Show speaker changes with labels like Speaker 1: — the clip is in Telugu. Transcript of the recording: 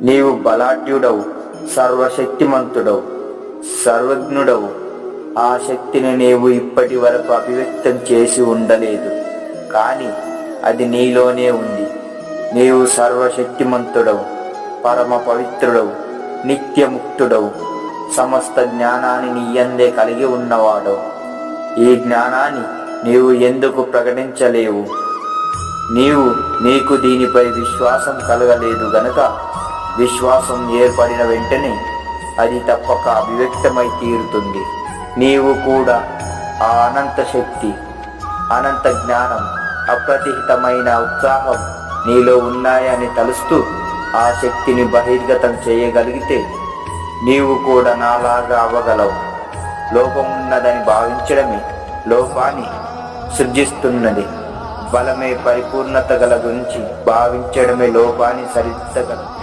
Speaker 1: నీవు బలాఢ్యుడవు, సర్వశక్తిమంతుడవు, సర్వజ్ఞుడవు. ఆ శక్తిని నీవు ఇప్పటి వరకు అభివ్యక్తం చేసి ఉండలేదు, కానీ అది నీలోనే ఉంది. నీవు సర్వశక్తిమంతుడవు, పరమ పవిత్రుడవు, నిత్యముక్తుడవు, సమస్త జ్ఞానాన్ని నీయందే కలిగి ఉన్నవాడవు. ఈ జ్ఞానాన్ని నీవు ఎందుకు ప్రకటించలేవు? నీకు దీనిపై విశ్వాసం కలగలేదు గనుక, విశ్వాసం ఏర్పడిన వెంటనే అది తప్పక అభివ్యక్తమై తీరుతుంది. నీవు కూడా ఆ అనంత శక్తి, అనంత జ్ఞానం, అప్రతిహితమైన ఉత్సాహం నీలో ఉన్నాయని తలుస్తూ ఆ శక్తిని బహిర్గతం చేయగలిగితే నీవు కూడా నాలాగా అవ్వగలవు. లోపం ఉన్నదని భావించడమే లోపాన్ని సృజిస్తున్నది. బలమే పరిపూర్ణత గల గురించి భావించడమే లోపాన్ని సరిదిద్దగలదు.